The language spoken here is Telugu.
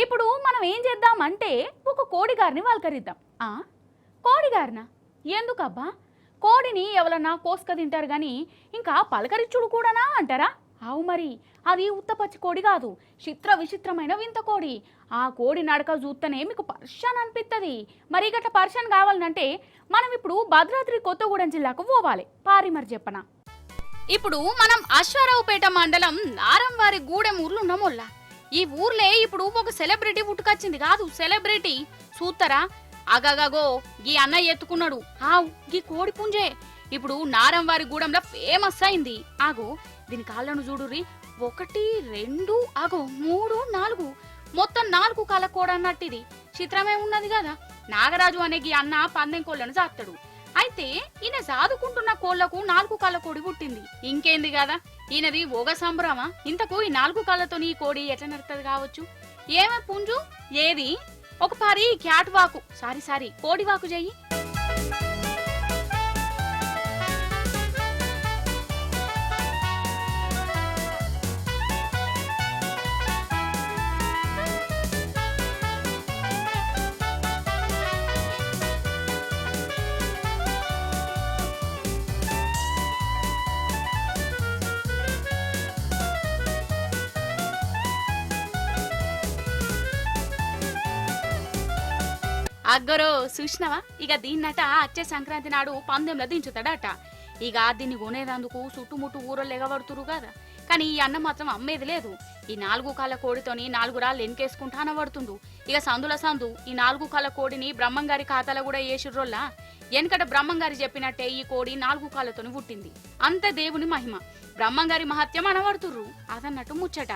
ఇప్పుడు మనం ఏం చేద్దామంటే ఒక కోడిగారిని వాళ్ళకరిద్దాం. కోడిగారినా? ఎందుకబ్బా? కోడిని ఎవరన్నా కోసుక తింటారు కానీ ఇంకా పలకరిచ్చుడు కూడానా అంటారా? అవు మరి, అది ఉత్తపచ్చి కోడి కాదు, చిత్ర విచిత్రమైన వింత కోడి. ఆ కోడి నడక చూస్తేనే మీకు పర్షన్ అనిపిస్తుంది. మరి గట్ల పర్షన్ కావాలంటే మనం ఇప్పుడు భద్రాద్రి కొత్తగూడెం జిల్లాకు పోవాలి. పారి మరి చెప్పనా. ఇప్పుడు మనం అశ్వారావుపేట మండలం నారంవారి గూడెం ఊర్లు ఉన్నామోల్లా. ఈ ఊర్లే ఇప్పుడు ఒక సెలబ్రిటీ పుట్టుకొచ్చింది కాదు, సెలబ్రిటీ చూస్తారా? అగగగో గీ అన్న ఎత్తుకున్నాడు. గీ కోడి పుంజే ఇప్పుడు నారంవారి గూడెంలో ఫేమస్ అయింది. ఆగో దీని కాళ్ళను చూడుర్రి, 1 2 3 4 మొత్తం 4 కాళ్ళ కోడి అన్నట్టు. ఇది చిత్రమే ఉన్నది కదా. నాగరాజు అనే గీ అన్న పందెం కోళ్ళను సాస్తాడు. అయితే ఈయన సాదుకుంటున్న కోళ్లకు 4 కాళ్ళ కోడి పుట్టింది. ఇంకేంది కదా, ఈయనది ఓగ సంబరమా? ఇంతకు ఈ 4 కాళ్ళతోని ఈ కోడి ఎట్లా నడుతుంది కావచ్చు? ఏమే పుంజు, ఏది ఒక పారి క్యాట్ వాకు సారీ కోడి వాకు చెయ్యి. అగ్గరో చూసినవా? ఇక దీన్నట వచ్చే సంక్రాంతి నాడు పందెంలో దించుతాడట. ఇక దీన్ని కొనేదందుకు చుట్టుముట్టు ఊరలు ఎగబడుతురు కదా. కానీ ఈ అన్న మాత్రం అమ్మేది లేదు. ఈ 4 కాళ్ళ కోడితోని 4 రాళ్ళు ఎన్కేసుకుంటా అనబడుతుండు. ఇక సందుల సందు ఈ 4 కాళ్ళ కోడిని బ్రహ్మంగారి ఖాతాలో కూడా వేసిర్రోల్లా. వెనకట బ్రహ్మంగారి చెప్పినట్టే ఈ కోడి 4 కాళ్ళతోని పుట్టింది. అంత దేవుని మహిమ, బ్రహ్మంగారి మహత్యం అనబడుతుర్రు. అదన్నట్టు ముచ్చట.